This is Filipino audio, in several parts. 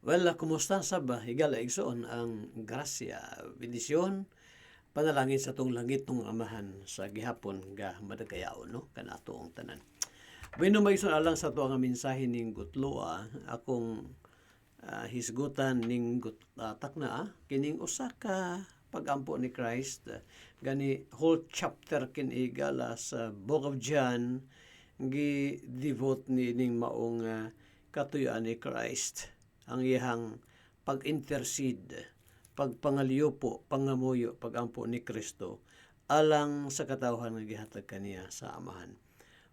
Well, kumusta sa ba? Higala igsoon ang grasya, bendisyon, panalangin sa tong langit ng amahan sa gihapon ga madagayaon no kanato ang tanan. Bueno may alang sa to ang mensahe ning gutloa akong hisgutan ning takna kining usa ka pagampo ni Christ gani whole chapter kini gala sa Book of John gi devote ni ning maong katuyoan ni Christ ang iyang pag-intercede, pagpangaliyo po, pangamuyo, pagampo ni Kristo alang sa katawhan nga gihatag kaniya sa amahan.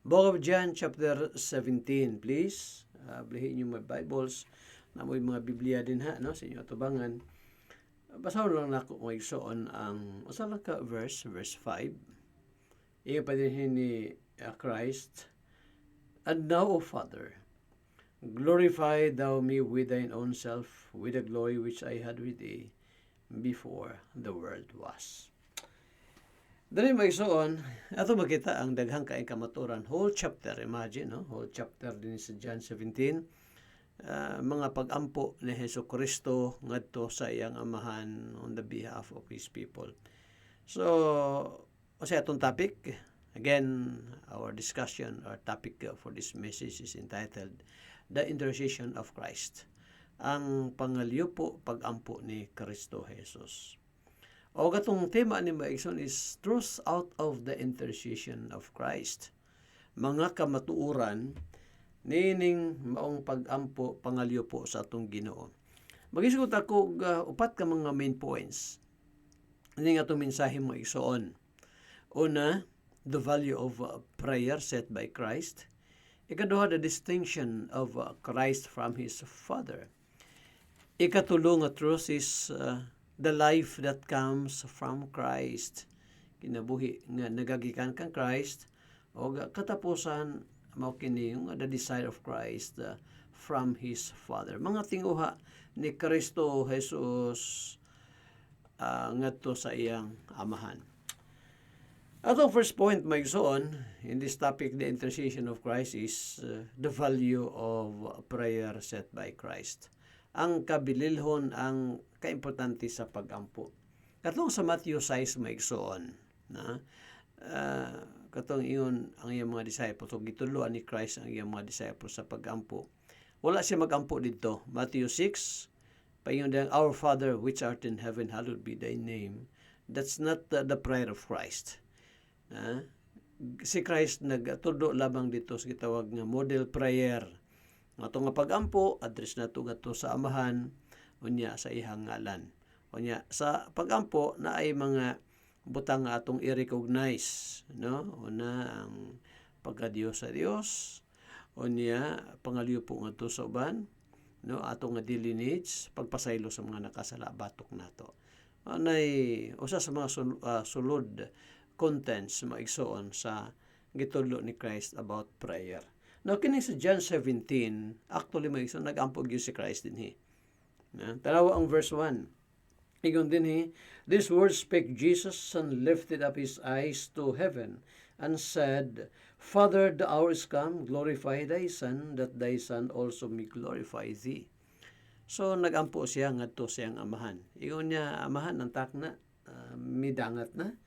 Book of John chapter 17, please. Blihin niyo mga Bibles, na mo mga Biblia din ha, no, sa inyo atubangan. Basahon lang nako mo igsoon ang usa lang ka verse 5. Iya pa din ni Christ, "And now, O Father, glorify thou me with thine own self, with the glory which I had with thee before the world was." Dali magsuon, ato makita ang daghang kaayong kamaturan. Whole chapter, imagine, no? Whole chapter din sa John 17. Mga pagampo ni Hesus Kristo ngadto sa iyang amahan on the behalf of His people. So, sa atong topic, again, our discussion, our topic for this message is entitled The Intercession of Christ. Ang pangaliyo po, pagampo ni Kristo Jesus. O katong tema ni Maigson is Truth out of the Intercession of Christ. Mga kamatuuran nining maong pagampo, pangaliyo po sa atong Ginoo. Magisgot ako upat ka mga main points. Ini nga itong mensahe mo igsoon. Una, the value of prayer set by Christ. Ikaduha, the distinction of Christ from His Father. Ikatulo nga truth is the life that comes from Christ. Kinabuhi nga nagagikan kang Christ o katapusan mao kini yung the desire of Christ from His Father. Mga tinguha ni Kristo Jesus ngadto sa iyang amahan. Atong first point maigsoon in this topic, the intercession of Christ, is the value of prayer set by Christ. Ang kabililhon, ang kaimportante sa pagampo. Katong sa Matthew 6 maigsoon, na katong iyon ang iyang mga disciples, o gituluan ni Christ ang iyang mga disciples sa pagampo. Wala siya magampo dito. Matthew 6, paingon diyang, "Our Father which art in heaven, hallowed be thy name." That's not the prayer of Christ. Si Christ nagtudo labang dito sa gitawag nga model prayer. Ato nga pagampo, address na ito nga sa amahan, unya sa ihang ngalan. Unya sa pagampo na ay mga butang nga atong i-recognize, no? Una ang pagka-Diyos sa Dios, unya pangaliyo po nga sa uban, no? Atong nga daily needs, pagpasaylo sa mga nakasala batok nato. Anay usa sa mga sulod contents maigsoon sa gitulo ni Christ about prayer. Now, kini sa John 17, actually maigsoon nag-ampo gyud si Christ dinhi. Tanawa ang verse 1. Igon dinhi, "These words spake Jesus and lifted up his eyes to heaven and said, Father, the hour is come, glorify thy Son, that thy Son also may glorify thee." So nagampo siya ngadto siyang amahan. Igon niya, amahan ang takna, midangat na.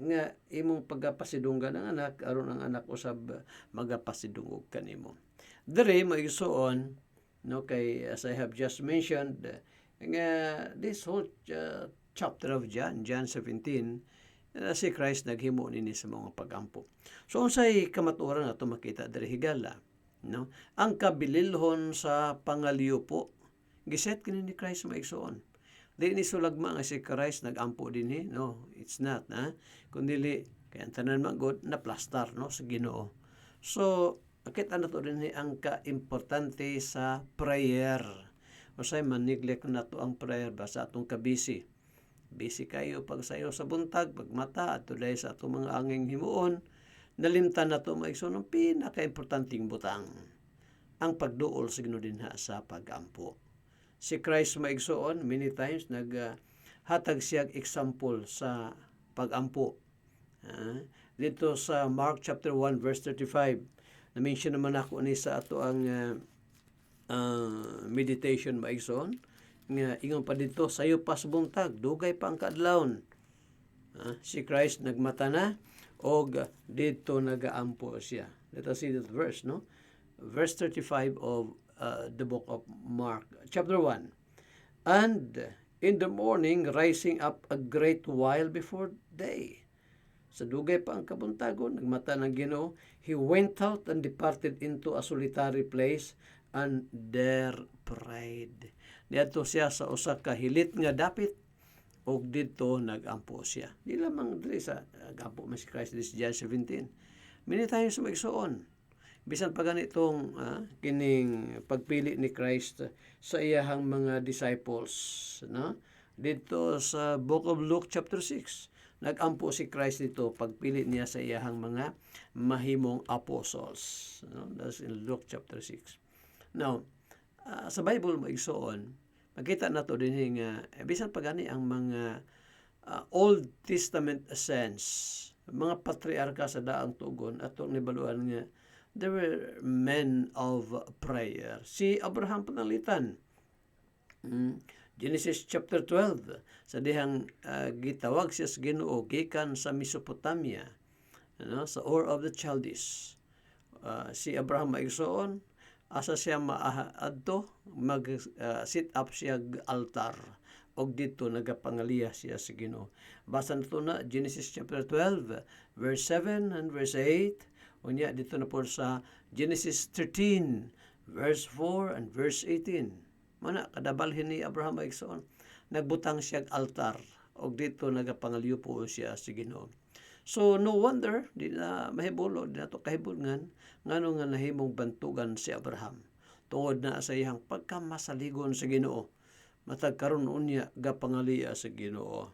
Nga imong pagapasidunggan ng anak aron ang anak usab magapasidungog kanimo. Dere maigsuon, no, kay as I have just mentioned nga this whole chapter of John 17, si Christ naghimo nini sa mga pagampo. So unsay kamatuoran ato makita dere higala, no? Ang kabililhon sa pangaliyo po giset kini ni Christ maigsuon. Di ni sulagma nga si Christ nagampo dinhi, no, it's not, kundi kaya tanan magod na plastar, no, sa Ginoo. So nakita nato dinhi ang kaimportante sa prayer. Usay man neglect nato ang prayer ba sa atong kabisi. Busy kayo pag sayo sa buntag, pagmata at tulay sa atong mga anging himuon, nalimtan nato maigsoon ang pinaka-importanteng butang, ang pagduol sa Ginoo dinha sa pagampo. Si Christ maigsoon, many times naghatag siya example sa pagampo. Dito sa Mark chapter 1 verse 35, na-mention naman ako ni sa ato ang meditation maigsoon nga ingon pa dito sayo pas buntag dugay pa ang kaadlawon. Si Christ nagmata na og dito nagaampo siya. Let us see that verse, no? Verse 35 of the book of Mark, chapter 1. And in the morning, rising up a great while before day. Sa dugay pa ang kabuntagon, nagmata ng Ginoo, he went out and departed into a solitary place and there prayed. Diadto siya sa usa ka hilit nga dapit og didto nagampo siya. Di lamang diri sa nagampo man si Christ this John 17. Many times maigsuon. Bisan pa ganitong kining pagpili ni Christ sa iyahang mga disciples, no? Dito sa book of Luke chapter 6, nagampo si Christ dito pagpili niya sa iyahang mga mahimong apostles, no? That's in Luke chapter 6. Now, sa Bible maigsuon, makita nato din nga bisan pa gani ang mga Old Testament saints, mga patriarka sa daang tugon atong nibaluan nga there were men of prayer. Si Abraham panalitan, Genesis chapter 12, sa dihang gitawag siya sa Ginoo gikan sa Mesopotamia, sa Ur of the Chaldees. Si Abraham maigsoon, asa siya maadto, mag-sit up siya altar, og dito nagapangaliya siya sa Ginoo. Basa nato na Genesis chapter 12, verse 7 and verse 8, unya dito na po sa Genesis 13, verse 4 and verse 18. Mana kadabalhin ni Abraham maigsoon, nagbutang siya altar, og dito nagapangaliyo po siya sa Ginoo. So no wonder di na mahibulo, di na to kahibulngan ngano nga nahimong bantugan si Abraham tungod na sa iyang pagkamasaligon sa Ginoo. Matag karon unya gapangaliya sa Ginoo.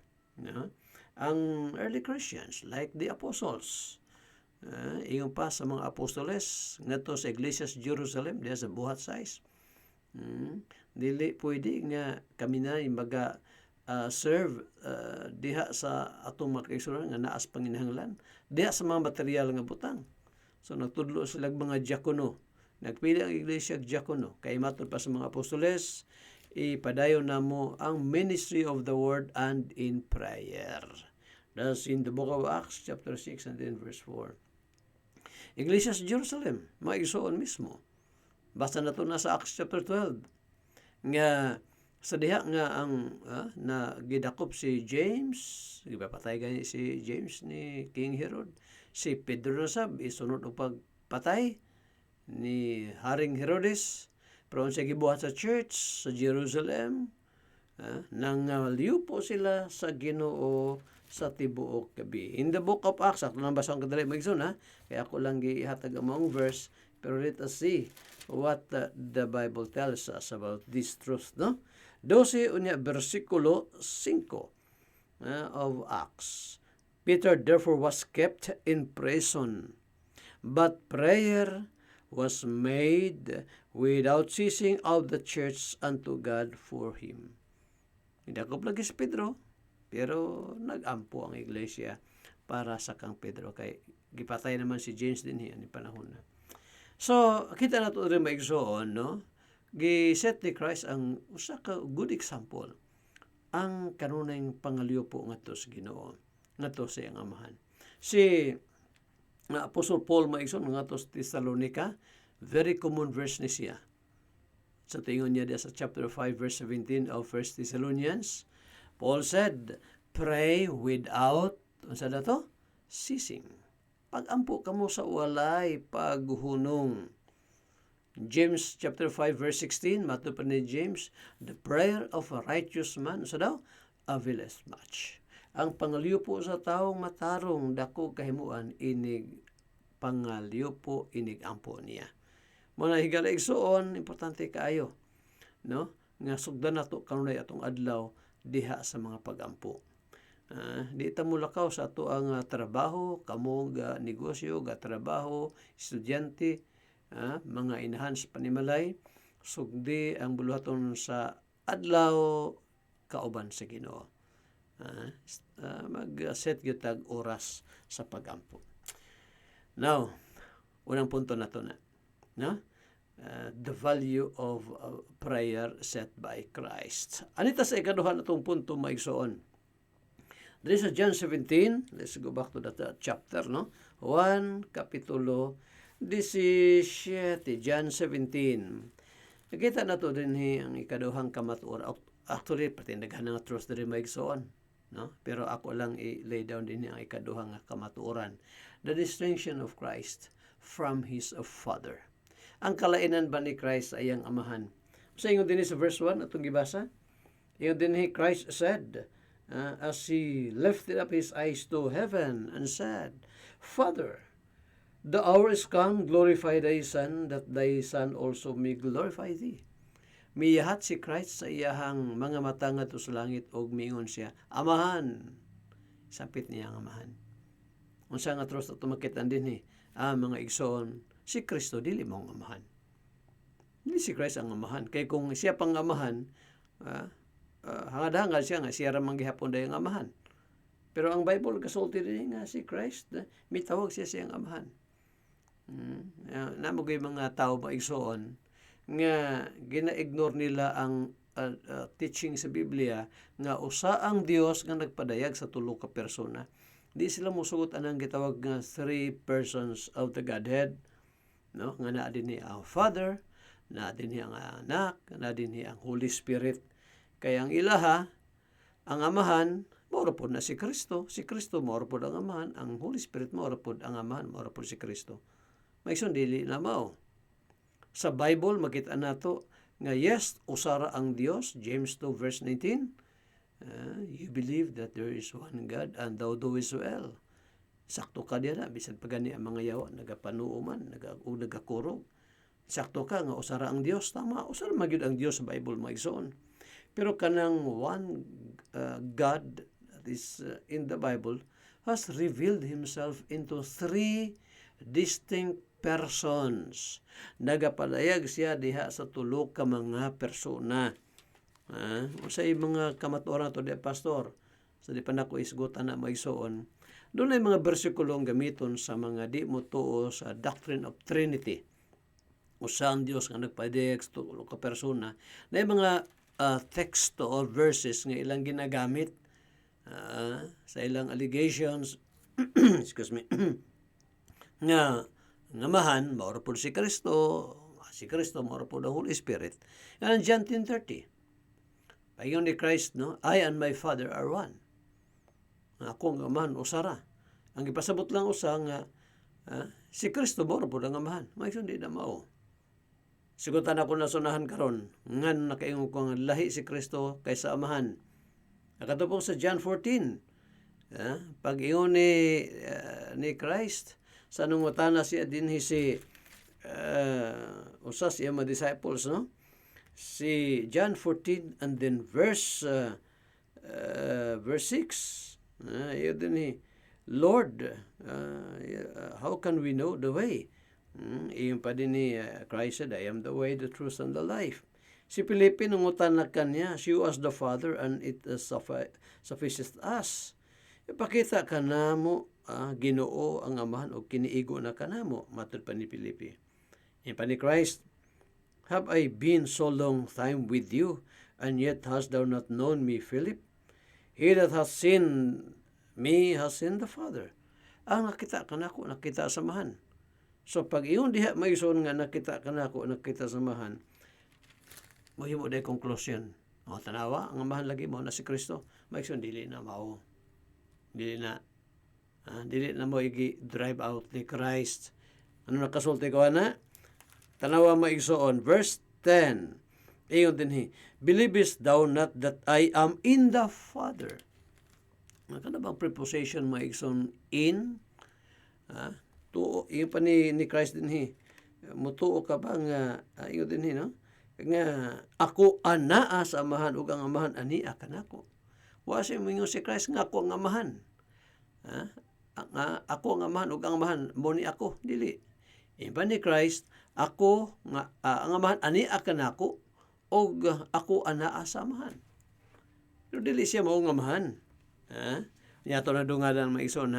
Ang early Christians like the apostles, iyon pa sa mga apostoles ngadto sa Iglesia sa Jerusalem diha sa buhat size. Dili pwede nga kami na maga serve diha sa atong makaigsunan nga naas panginahanglan, diha sa mga material nga butang. So nagtudlo sila mga diakono, nagpili ang iglesia diakono kay matud pa sa mga apostoles, ipadayon namo ang ministry of the word and in prayer. That's in the book of Acts chapter 6 and then verse 4. Iglesia sa Jerusalem, maigsuon mismo. Basta na to na sa Acts chapter 12 nga sa diha nga ang na gidakop si James, gipapatay gani si James ni King Herod. Si Pedro na sab isunod og pagpatay ni Haring Herodes. Pero siya gibuhat sa church sa Jerusalem, nangaliw po sila sa Ginoo sa tibuok gabi. In the book of Acts, ako lang basang kadali magsun kaya ako lang gihatag among verse, pero let us see what the Bible tells us about this truth, no? 12 unya versikulo 5 of Acts. Peter therefore was kept in prison, but prayer was made without ceasing of the church unto God for him. Hidakop lagi si Pedro, pero nagampo ang iglesia para sa kang Pedro, kay gipatay naman si James din ni panahon na. So kita nato rin maigsoon, no? Giset ni Christ ang usa ka good example, ang kanunayng pangaliyo po ngadto sa Ginoo, ngadto sa iyang amahan. Si Apostle Paul maigsoon ngadto sa Thessalonica, very common verse ni siya. Sa tingon niya sa chapter 5 verse 17 of 1 Thessalonians, Paul said, pray without unsa dato? Ceasing. Pagampo kamo sa walay paghunong. James chapter 5 verse 16, matud pa ni James, the prayer of a righteous man, unsa daw? Availeth much. Ang pangaliyo po sa taong matarong dako kahimuan, inig pangaliyo po, inig ampo niya. Muna higala igsuon, importante kaayo, no? Nga sugdan nato kanunay atong adlaw diha sa mga pagampo. Di ta mulakaw sa ato ang trabaho, kamo ga negosyo, ga trabaho, estudyante, mga inahan sa panimalay, sugdi ang buluhaton sa adlaw kauban sa Ginoo. Mag-set gyud tag oras sa pagampo. Now, unang punto nato na, no? the value of prayer set by Christ. Anita sa ikaduha na itong punto maigsoon. There is John 17, let's go back to that chapter, no? 1, Kapitulo 17, John 17. Nakita na to din ang ikaduhang kamatuoran. Actually, pati naghanang truth na rin maigsoon. No? Pero ako lang i-lay down din ang ikaduhang kamatuoran. The distinction of Christ from His Father. Ang kalainan ba ni Christ ay ang amahan? Sa inyo din sa verse 1, atong gibasa. Ingon din Christ said, as He lifted up His eyes to heaven and said, Father, the hour is come, glorify Thy Son, that Thy Son also may glorify Thee. Miyahat si Christ sa iyahang mga mata ngadto sa langit og miingon siya, Amahan. Sampit niya ang amahan. Unsa nga trust ato makitaan din mga igsoon, si Kristo dili mao ang amahan. Dili si Christ ang amahan. Kay kung siya pang amahan, hangad-hangad siya nga siya ra man gihapon dayang amahan. Pero ang Bible kasulti din nga si Christ, mitawag siya siyang amahan. Namugay mga tao maigsoon nga gina-ignore nila ang teaching sa Biblia nga usa ang Dios nga nagpadayag sa tulo ka persona. Di sila musugot anang gitawag nga three persons of the Godhead, no? Nga naa dinhi ang Father, naa dinhi ang Anak, naa dinhi ang Holy Spirit. Kaya ang ilaha, ang amahan, mao pod na si Kristo. Si Kristo mao pod ang amahan, ang Holy Spirit mao pod ang amahan, mao pod si Kristo. Maison dili na mao. Sa Bible makita nato nga yes, usara ang Dios, James 2 verse 19. You believe that there is one God and thou doest well. Sakto ka diya bisan pa gani ang mga yawa nagapanuuman, nagakurog. Sakto ka nga usara ang Dios, tama. Usara magyud ang Dios sa Bible maigsoon. Pero kanang one God that is in the Bible has revealed Himself into three distinct persons. Nagapalayag siya diha sa tulo ka mga persona. Usay mga kamatuoran to di pastor. Sa di pa nako isgutan na maigsoon. Doon ay mga bersikulong gamiton sa mga di mo tuo sa doctrine of Trinity. Usa ang Dios nga nagpadayag sa tulo ka persona. Na mga teksto or verses nga ilang ginagamit sa ilang allegations excuse me nga ngamahan maoro pod si Kristo maoro pod ang Holy Spirit. Yan ang John 10:30. Paingon ni Christ, no, I and my Father are one. Ako ang amahan usara. Ang ipasabot lang usa nga si Kristo maoro pod ang amahan. Maison di na mao. Sigutan ako nasunahan karon ngan nakaingon ko nga lahi si Kristo kaysa amahan. Nakatupong sa John 14. Pag-ingon ni Christ sa nungutana siya dinhi si usas iya mga disciples, no? Si John 14 and then verse 6. Iyo dinhi, Lord, how can we know the way? Iyon pa din ni Christ said, I am the way, the truth, and the life. Si Filipe nangutan na kanya, show us the Father and it sufficeth us. Ipakita ka na mo, Ginoo ang amahan o kiniigo na ka na mo, matod pa ni Filipe. Iyon pa ni Christ, have I been so long time with you, and yet hast thou not known me, Philip? He that hath seen me has seen the Father. Ang nakita ka na ako, nakita samahan. So pag iyon diha maison nga nakita ka na ako, nakita samahan, mahimo day conclusion. Tanawa, ang amahan lagi mo na si Kristo. Maison dili na mao. Dili na mo i-drive out ni Christ. Ano nakasulti ko na? Tanawa maigsoon. Verse 10. Iyon din believest thou not that I am in the Father? Ano bang preposition maigsoon in? Tuo, iyon pa ni Christ din mutuo ka ba nga, iyon din no? Nga, ako anaa sa amahan, ug ang amahan ania ka nako. Wa siya mingon si Christ nga ako ang amahan. Ako ang amahan, ug ang amahan mo ni ako, dili. Iyon pa ni Christ, ako nga, ang amahan ania ka nako, ug ako anaa sa amahan. Pero dili siya mao nga amahan. Yato na dungadan maison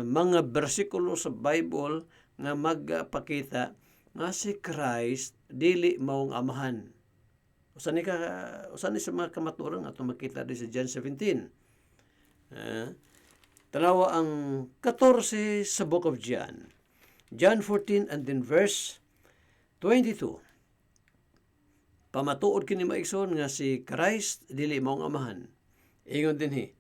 mga bersikulo sa Bible nga magpakita nga si Christ dili maong amahan. Usan ni sa mga kamatuoran ato makita di sa John 17. Tanawa ang 14 sa book of John. John 14 and then verse 22. Pamatuod kini maigsoon nga si Christ dili maong amahan. Ingon dinhi,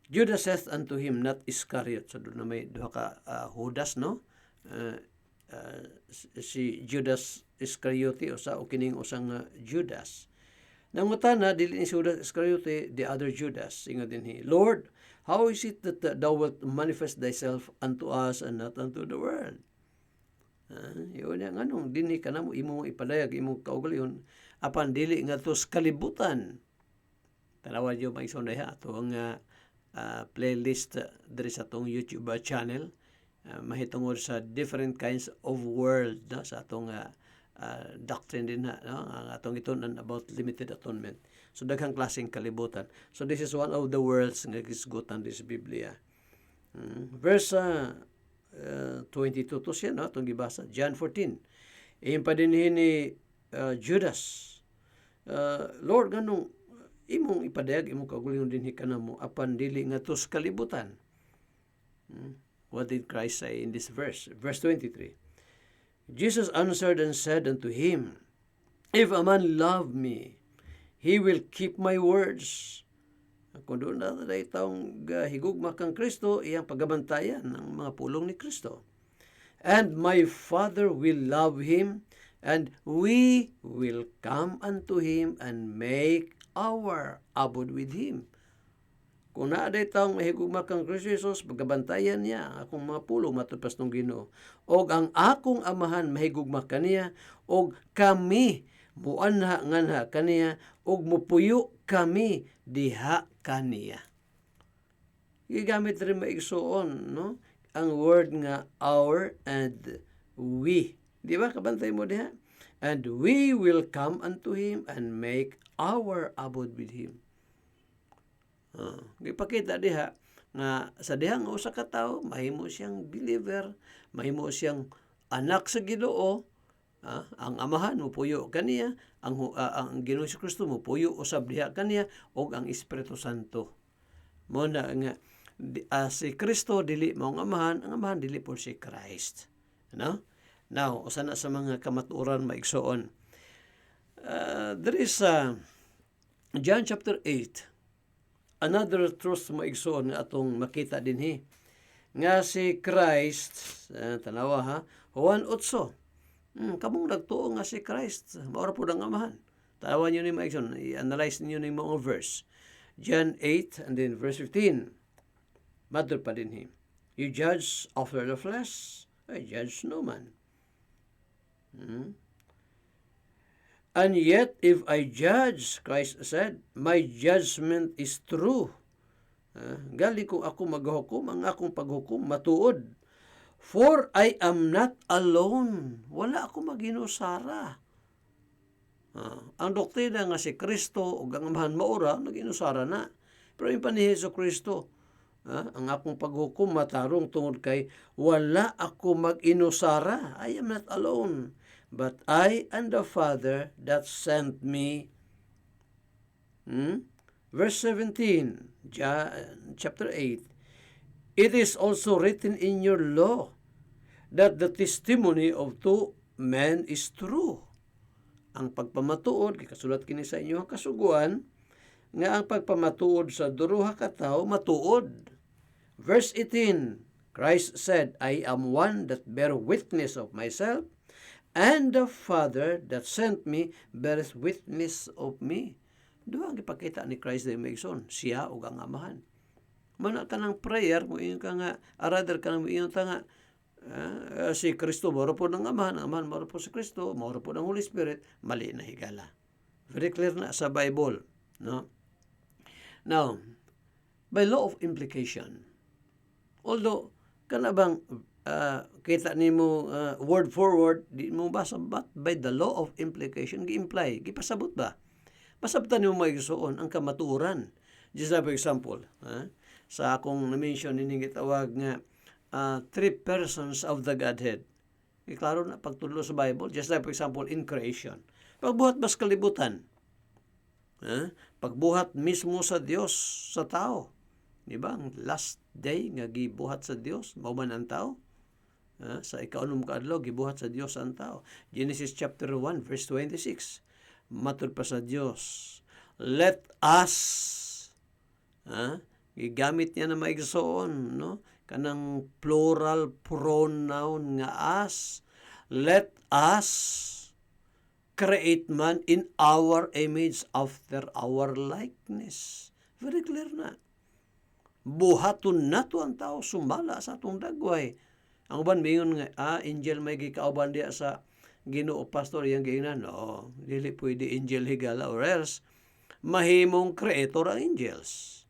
Judas saith unto him, not Iscariot. So doon na may duha ka Judas, no? Si Judas Iscariote o kining usang Judas. Nangutana dili ni Judas Iscariote, the other Judas. Ingon dinhi, Lord, how is it that thou wilt manifest thyself unto us and not unto the world? Yun nga nung dinhi ka na mo imong ipadayag imong kaugalingon apan dili ngadto sa kalibutan. Tanawan niyo maigsoon ha atong playlist diri sa atong YouTube channel. Mahitungod sa different kinds of world, no? Sa atong doctrine din no? Ang atong itunan about limited atonement. So daghang klaseng kalibutan. So this is one of the worlds nga gisgutan sa Biblia. Verse 22 to siya, no? Itong gibasa, John 14. Iyon pa din ni Judas, Lord, ganong imong ipadayag, imong kaugalingon din hikanamo, apan dili nga tos kalibutan. What did Christ say in this verse? Verse 23. Jesus answered and said unto him, If a man love me, he will keep my words. Kung doon na taong higugma kang Kristo, iyang pagabantayan ng mga pulong ni Kristo. And my Father will love him, and we will come unto him and make our abode with him. Kung naaday taong mahigugma kang Kristo Jesus, pagabantayan niya akong mga pulong matupad ng Ginoo. Og ang akong amahan mahigugma kaniya, og kami muanha nganha kaniya, og mupuyo kami diha kaniya. Gigamit rin maigsuon, no? Ang word nga our and we. Di ba? Kabantay mo diha? And we will come unto him and make our abode with him. Gipakita diha nga sa diha nga usa ka tawo mahimo siyang believer, mahimo siyang anak sa Ginoo. Ang amahan mo puyo kaniya, ang Ginoo si Kristo mo puyo usab diha kaniya, og ang Espiritu Santo. Mo na nga si Kristo dili maong amahan, ang amahan dili po si Christ. No? Now, usa na sa mga kamatuoran maigsoon. There is John chapter 8. Another truth maigsoon nga atong makita dinhi. Nga si Christ, tanawa ha, Juan 8. Kamong nagtuo nga si Christ, maura po ang amahan. Tanawa niyo ni maigsoon, i-analyze niyo ni mga verse. John 8 and then verse 15. Mother pa dinhi. You judge after the flesh, I judge no man. And yet, if I judge, Christ said, my judgment is true. Gali kung ako maghukom, ang akong paghukom matuod. For I am not alone. Wala ako maginusara. Ang doktrina nga si Kristo o ang amahan maura, naginusara na. Pero yung pa ni Hesus Kristo, ang akong paghukom matarong tungod kay wala ako mag-inusara. I am not alone, but I and the Father that sent me. Verse 17, chapter 8. It is also written in your law that the testimony of two men is true. Ang pagpamatuod, kasulat kini sa inyo ang kasuguan, nga ang pagpamatuod sa duruha ka tawo matuod. Verse 18, Christ said, I am one that bear witness of myself, and the Father that sent me beareth witness of me. Doon ang ipakita ni Christ na maigsoon, siya o ang amahan. Mana ka ng prayer, mo iyon ka nga, rather ka ng iyon ta nga, si Kristo, moro po ng amahan, ang amahan moro po si Kristo, moro po ng Holy Spirit, mali na higala. Very clear na sa Bible. No? Now, by law of implication, although, kana bang kita nimo word for word, di mo basa, but by the law of implication, gi-imply, gipasabot ba? Pasabtan nimo maigsuon ang kamatuoran. Just for example, sa akong na-mention, ini gitawag nga three persons of the Godhead. Kay klaro na pagtudlo sa Bible, just like for example in creation. Pagbuhat bas kalibutan. Pagbuhat mismo sa Dios sa tao. Di ba? Ang last day nga gibuhat sa Dios, mao man ang tao. Sa ika-unom kaadlaw gibuhat sa Dios ang tao. Genesis chapter 1 verse 26. Matud pa sa Dios, let us, gigamit niya na maigsoon, no? Kanang plural pronoun nga us. Let us create man in our image after our likeness. Very clear na. Buhaton nato ang tao sumala sa atong dagway. Ang uban mingon nga, angel may gikauban diya sa Ginoo pastor yang giingnan. No, dili pwede angel higala or else mahimong creator ang angels.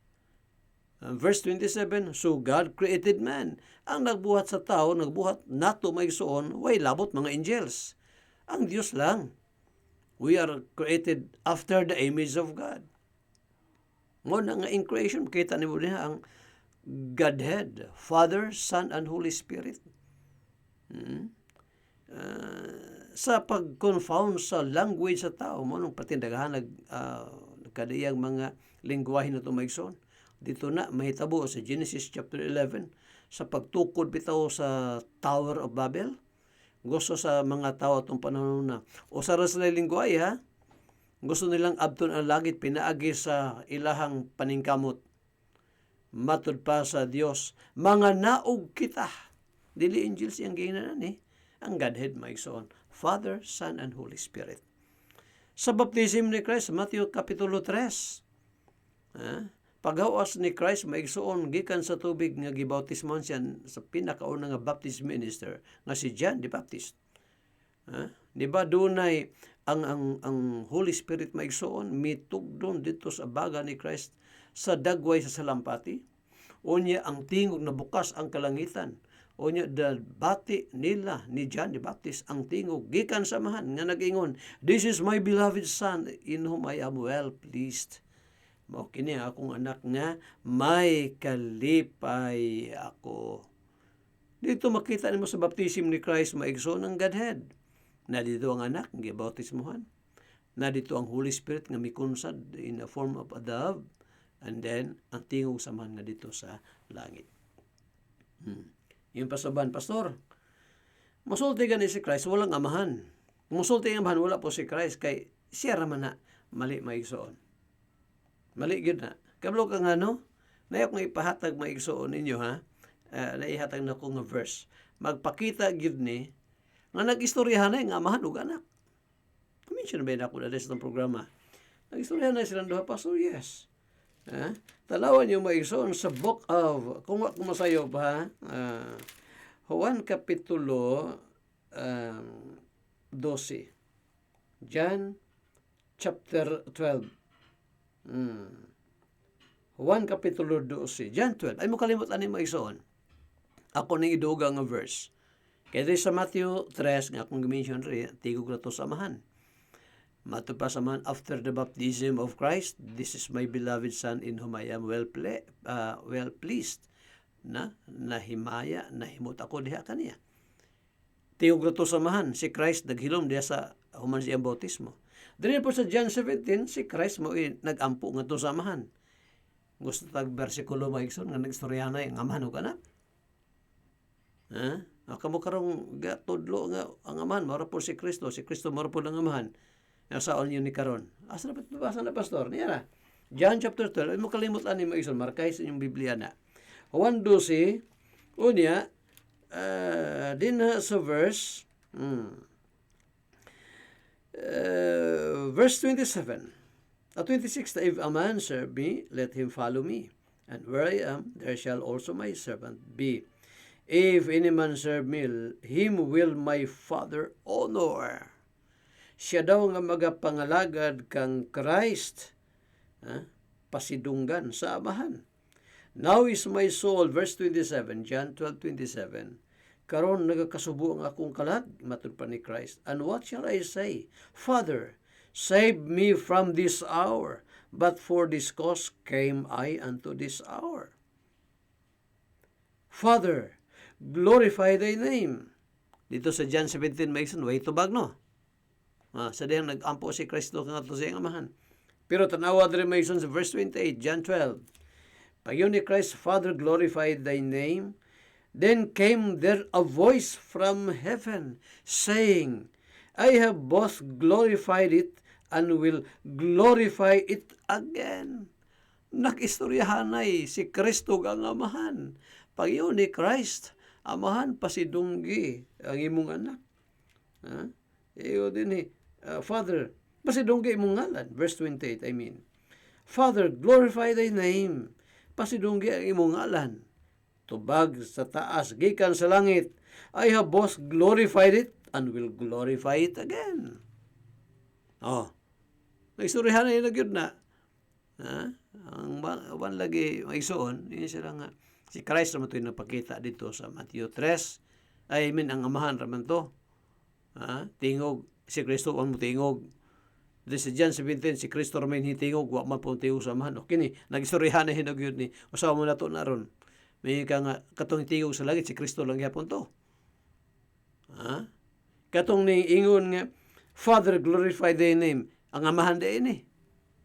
Verse 27, so God created man. Ang nagbuhat sa tao, nagbuhat nato maigsoon, way labot mga angels. Ang Dios lang. We are created after the image of God. Mo na nga in creation, kita ni mo niya ang Godhead, Father, Son, and Holy Spirit. Sa pag-confound sa language sa tao, mo nung patindagahan kadiyang mga lingwahe na tumaigsoon. Dito na mahitabo sa Genesis chapter 11 sa pagtukod bitaw sa Tower of Babel. Gusto sa mga tao atong panahon na o sa sila lingwahe gusto nilang abton ang langit pinaagi sa ilahang paningkamot. Matud pa sa Dios, mga naog kita. Dili angels yang ginanan ang Godhead maigsoon, Father, Son, and Holy Spirit. Sa baptism ni Christ, Matthew kapitulo 3, paghawas ni Christ maigsoon gikan sa tubig nga gibautismon siya sa pinakauna nga Baptist minister nga si John the Baptist. Di ba dunay ang Holy Spirit maigsoon mitugdon dito sa baga ni Christ sa dagway sa salampati. Unya ang tingog na bukas ang kalangitan. Unya bati nila ni John the Baptist ang tingog gikan sa amahan nga nag-ingon, this is my beloved son in whom I am well pleased. Mao kini akong anak nga may kalipay ako. Dito makita nimo sa baptism ni Christ maigsoon ang Godhead. Na dito ang anak nga gibautismohan. Na dito ang Holy Spirit nga mikunsad in the form of a dove. And then ang tingog samahan nga dito sa langit. Yung pasaban, pastor, musulti ka ni si Christ, walang amahan. Musulti ang amahan, wala po si Christ, kay siya raman na mali maigsoon. Mali yun na. Kablo ka nga, no? Nayok nga ipahatag maigsoon ninyo, naihatag na ko nga verse. Magpakita yun ni, nga nag-istoryahan na yung amahan o anak. Kuminsyon na ba yun ako na sa itong programa? Nag-istoryahan na silang duha, pastor, yes. Talawan yung maigsoon sa book of, kung masayo pa, Juan kapitulo 12. John chapter 12. Juan kapitulo 12. John 12. Ay mo kalimot ani maigsoon. Ako ning iduga nga verse. Kaya sa Matthew 3, nga akong gimension rin, tigog na to samahan. Matud pa samahan, after the baptism of Christ, this is my beloved Son in whom I am well pleased. Nahimaya, nahimot ako diha kaniya. Tigog na to samahan, si Christ naghilom diha sa human siyang bautismo. Dili po sa John 17, si Christ mo nagampo nga to samahan. Gusto tag bersikulo maigsoon nga nagstoryahan na yung amahan o kanak. Kamo karong gatudlo nga ang amahan, mara po si Kristo mara po ang amahan. Nasaon yun ni karon. Asa na basa na pastor? Niya na. John chapter 12. Ay mo kalimot ani maigsoon, markay sa inyong Biblia na. Juan 12, unya, din sa verse, verse 27. At 26, if a man serve me, let him follow me. And where I am, there shall also my servant be. If any man serve me, him will my Father honor. Siya daw nga magapangalagad kang Christ, pasidunggan sa amahan. Now is my soul, verse 27, John 12:27, karon nagakasubo ang akong kalag, matud pa ni Christ. And what shall I say? Father, save me from this hour, but for this cause came I unto this hour. Father, glorify thy name. Dito sa John 17 maison, way tubag no. Sa diyang nag-ampo si Kristo nga to sa iyang amahan. Pero tanawa diri maison sa verse 28, John 12. Payon ni Christ, Father, glorify thy name. Then came there a voice from heaven, saying, I have both glorified it and will glorify it again. Nakistoryahanay si Kristo ang amahan. Payon ni Christ, amahan pasidunggi ang imong anak. Iyo din Father, pasidunggi imong ngalan. Verse 28, I mean. Father, glorify thy name. Pasidunggi ang imong ngalan. Tubag sa taas, gikan sa langit. I have both glorified it and will glorify it again. Naistoryahan na yun na. Ang one lagi maigsoon, yun sila nga. Si Christ naman ito yung napakita dito sa Matthew 3. Ang amahan naman to. Tingog. Si Kristo ang tingog. Dito sa John 17, si Kristo naman hitingog. Huwag man po tingog sa amahan. Okay ni, nag-istoryahan na hinag yun ni. Usawa mo na to na ron. May ka nga, katong tingog sa langit, si Kristo lang yapon to. Katong ni ingon nga, Father, glorify thy name. Ang amahan din eh.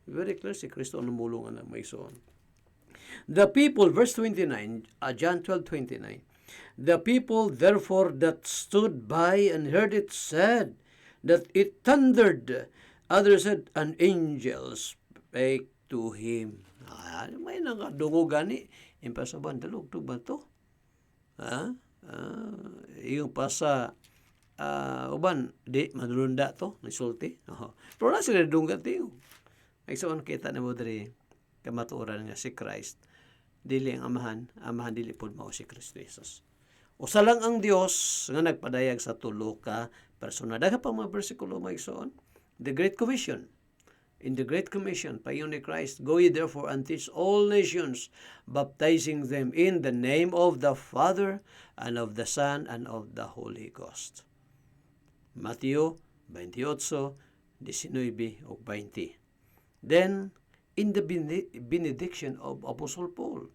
Very clear, si Kristo ang namulungan ng maisoon. The people, verse 29, John 12:29. The people therefore that stood by and heard it said that it thundered. Others said, an angel spake to him. May nangadungo gani. Impasaban, talog-tog ba ito? Yung pasa, uban, di, madulunda to, nisulti. Pero na sila dunggan tiyo. Nagsoon kita na mo dari kamatuoran nga si Christ. Dili ang amahan dili pod mao si Kristo Jesus. Usa lang ang Dios nga nagpadayag sa tulo ka persona. Daghang pa mga bersikulo maigsoon. The Great Commission. In the Great Commission, payon ni Christ, go ye therefore and teach all nations, baptizing them in the name of the Father and of the Son and of the Holy Ghost. Matthew 28, 19 o 20. Then, in the benediction of Apostle Paul,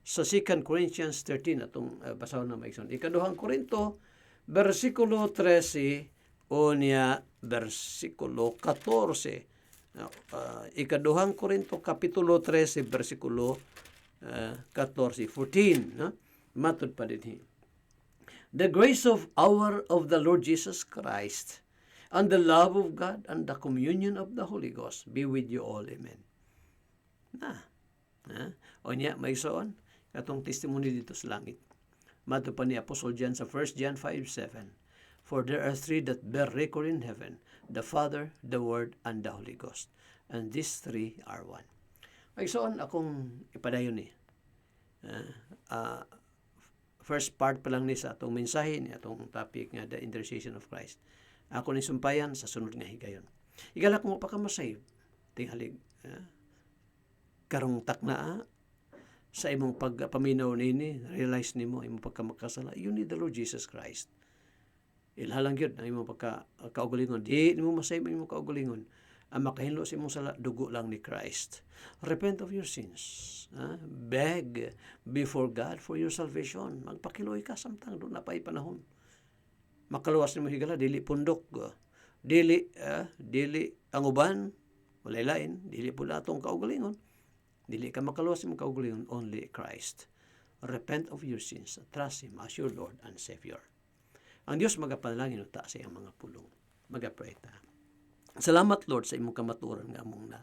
sa 2 Corinthians 13, atong basahon na maigsoon. Ikaduhang Korinto, versikulo 13, o niya, versikulo 14. Ikaduhang Korinto, kapitulo 13, versikulo 14. Matod pa din. The grace of the Lord Jesus Christ, and the love of God, and the communion of the Holy Ghost be with you all. Amen. O niya, may soon, katong testimony dito sa langit. Mato pa ni Apostle John sa 1 John 5:7. For there are three that bear record in heaven, the Father, the Word, and the Holy Ghost. And these three are one. May soon akong ipadayon ni. First part pa lang ni sa atong mensahe ni atong topic nga the intercession of Christ. Ako ni sumpayan sa sunod nga higayon. Igala ko pa ka masave. Tinghalig. Karong takna sa imong pagpaminaw nini, realize nimo imong pagkamakasala. You need the Lord Jesus Christ. Ilhalang yun ang imong pagkaugalingon. Di nimo masave imong kaugalingon. Ang makahinlo sa imong sala, dugo lang ni Christ. Repent of your sins. Beg before God for your salvation. Magpakiloy ka samtang doon na pa'y panahon. Makaluwas ni mo higala, dili pundok. Dili ang uban, walay lain, dili po natong kaugalingon. Dili ka makaluwas ni mo kaugalingon, only Christ. Repent of your sins. Trust Him as your Lord and Savior. Ang Diyos magapanalangin ta sa iyang mga pulong. Magapray ta. Salamat Lord sa imong kamatuoran nga among na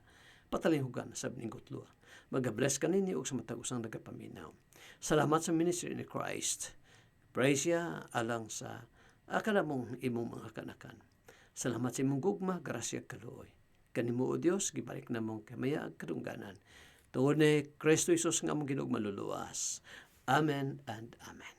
patalinghugan sa biningkotlo. Magabless ka ninyo og sa matag usang nagapaminaw. Salamat sa ministry ni Christ. Praise siya alang sa kanamong imong mga kanakan. Salamat sa imong gugma, grasya kaluoy. Kanimo o Dios, gibalik namong kamaya ag kadungganan. Tungod ni Kristo Jesus nga among Ginoong maluluwas. Amen and amen.